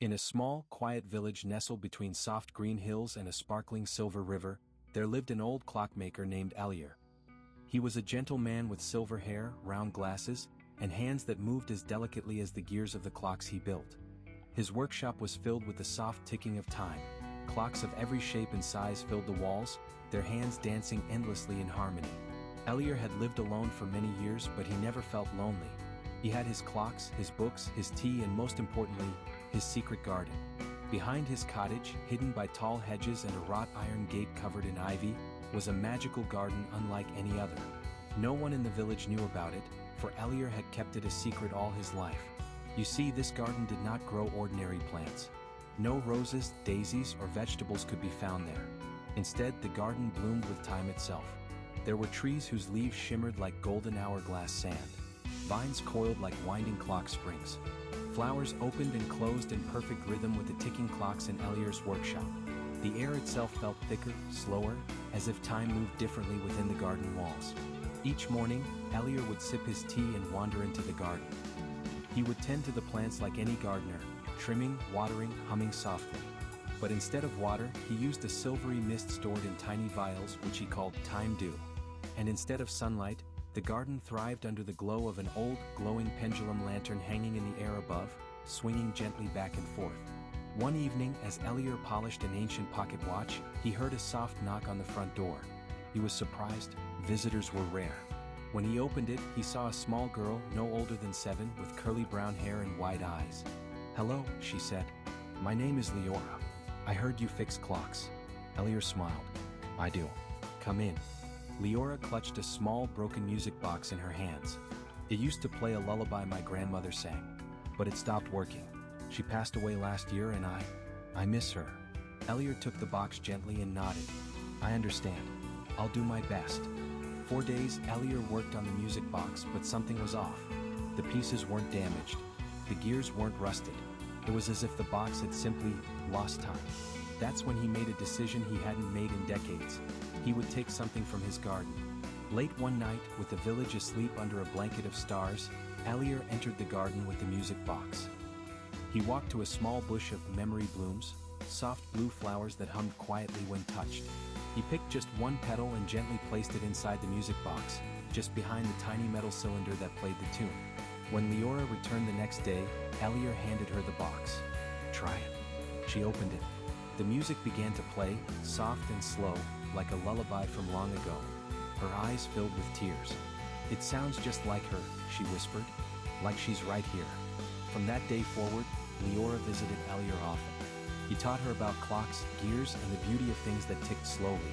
In a small, quiet village nestled between soft green hills and a sparkling silver river, there lived an old clockmaker named Elier. He was a gentle man with silver hair, round glasses, and hands that moved as delicately as the gears of the clocks he built. His workshop was filled with the soft ticking of time. Clocks of every shape and size filled the walls, their hands dancing endlessly in harmony. Elier had lived alone for many years, but he never felt lonely. He had his clocks, his books, his tea, and most importantly, his secret garden. Behind his cottage, hidden by tall hedges and a wrought iron gate covered in ivy, was a magical garden unlike any other. No one in the village knew about it, for Elier had kept it a secret all his life. You see, this garden did not grow ordinary plants. No roses, daisies, or vegetables could be found there. Instead, the garden bloomed with time itself. There were trees whose leaves shimmered like golden hourglass sand. Vines coiled like winding clock springs. Flowers opened and closed in perfect rhythm with the ticking clocks in Elier's workshop. The air itself felt thicker, slower, as if time moved differently within the garden walls. Each morning, Elier would sip his tea and wander into the garden. He would tend to the plants like any gardener, trimming, watering, humming softly. But instead of water, he used a silvery mist stored in tiny vials which he called time dew. And instead of sunlight, the garden thrived under the glow of an old, glowing pendulum lantern hanging in the air above, swinging gently back and forth. One evening, as Elier polished an ancient pocket watch, he heard a soft knock on the front door. He was surprised. Visitors were rare. When he opened it, he saw a small girl, no older than 7, with curly brown hair and wide eyes. "Hello," she said. "My name is Leora. I heard you fix clocks." Elier smiled. "I do. Come in." Leora clutched a small, broken music box in her hands. It used to play a lullaby my grandmother sang. But it stopped working. She passed away last year and I miss her. Elier took the box gently and nodded. "I understand. I'll do my best." 4 days, Elier worked on the music box, but something was off. The pieces weren't damaged. The gears weren't rusted. It was as if the box had simply lost time. That's when he made a decision he hadn't made in decades. He would take something from his garden. Late one night, with the village asleep under a blanket of stars, Elier entered the garden with the music box. He walked to a small bush of memory blooms, soft blue flowers that hummed quietly when touched. He picked just one petal and gently placed it inside the music box, just behind the tiny metal cylinder that played the tune. When Leora returned the next day, Elier handed her the box. "Try it." She opened it. The music began to play, soft and slow, like a lullaby from long ago. Her eyes filled with tears. "It sounds just like her," she whispered. "Like she's right here." From that day forward, Leora visited Elier often. He taught her about clocks, gears, and the beauty of things that ticked slowly.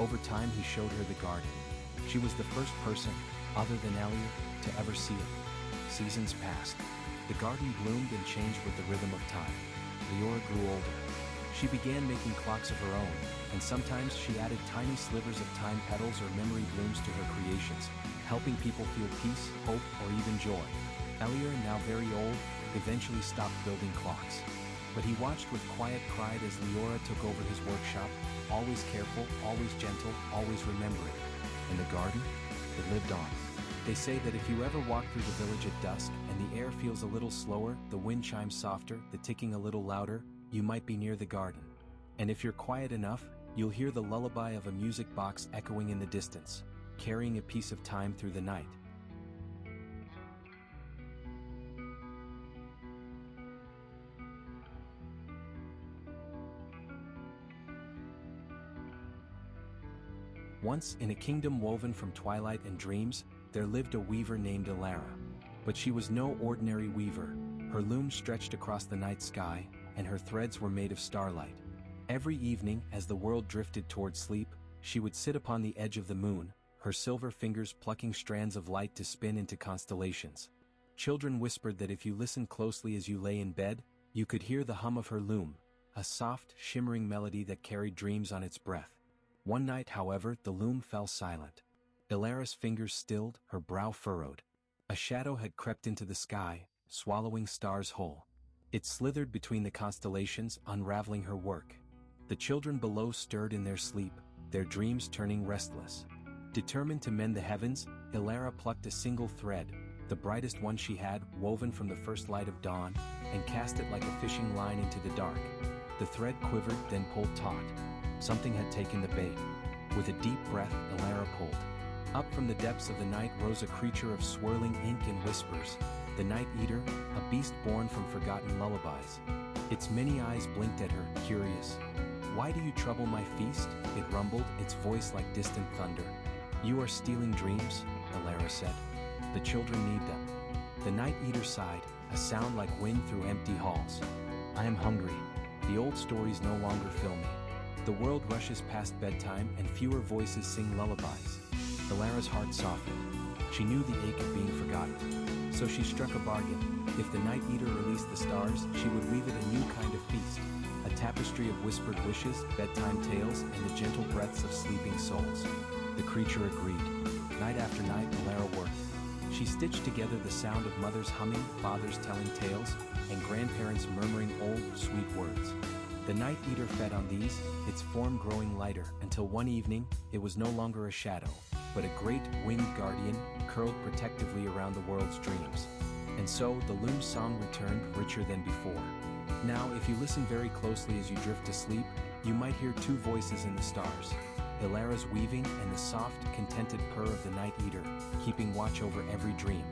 Over time, he showed her the garden. She was the first person, other than Elier, to ever see it. Seasons passed. The garden bloomed and changed with the rhythm of time. Leora grew older. She began making clocks of her own, and sometimes she added tiny slivers of time petals or memory blooms to her creations, helping people feel peace, hope, or even joy. Elier, now very old, eventually stopped building clocks. But he watched with quiet pride as Leora took over his workshop, always careful, always gentle, always remembering. And the garden? It lived on. They say that if you ever walk through the village at dusk and the air feels a little slower, the wind chimes softer, the ticking a little louder, you might be near the garden. And if you're quiet enough, you'll hear the lullaby of a music box echoing in the distance, carrying a piece of time through the night. Once, in a kingdom woven from twilight and dreams, there lived a weaver named Elara. But she was no ordinary weaver. Her loom stretched across the night sky, and her threads were made of starlight. Every evening, as the world drifted toward sleep, she would sit upon the edge of the moon, her silver fingers plucking strands of light to spin into constellations. Children whispered that if you listened closely as you lay in bed, you could hear the hum of her loom, a soft, shimmering melody that carried dreams on its breath. One night, however, the loom fell silent. Elara's fingers stilled, her brow furrowed. A shadow had crept into the sky, swallowing stars whole. It slithered between the constellations, unraveling her work. The children below stirred in their sleep, their dreams turning restless. Determined to mend the heavens, Elara plucked a single thread, the brightest one she had, woven from the first light of dawn, and cast it like a fishing line into the dark. The thread quivered, then pulled taut. Something had taken the bait. With a deep breath, Elara pulled. Up from the depths of the night rose a creature of swirling ink and whispers, the Night Eater, a beast born from forgotten lullabies. Its many eyes blinked at her, curious. "Why do you trouble my feast?" it rumbled, its voice like distant thunder. "You are stealing dreams," Elara said. "The children need them." The Night Eater sighed, a sound like wind through empty halls. "I am hungry. The old stories no longer fill me. The world rushes past bedtime and fewer voices sing lullabies." Elara's heart softened. She knew the ache of being forgotten. So she struck a bargain. If the Night Eater released the stars, she would weave it a new kind of feast. A tapestry of whispered wishes, bedtime tales, and the gentle breaths of sleeping souls. The creature agreed. Night after night, Elara worked. She stitched together the sound of mothers humming, fathers telling tales, and grandparents murmuring old, sweet words. The Night Eater fed on these, its form growing lighter, until one evening, it was no longer a shadow, but a great, winged guardian, curled protectively around the world's dreams. And so, the loom's song returned, richer than before. Now, if you listen very closely as you drift to sleep, you might hear two voices in the stars. Elara's weaving and the soft, contented purr of the Night Eater, keeping watch over every dream.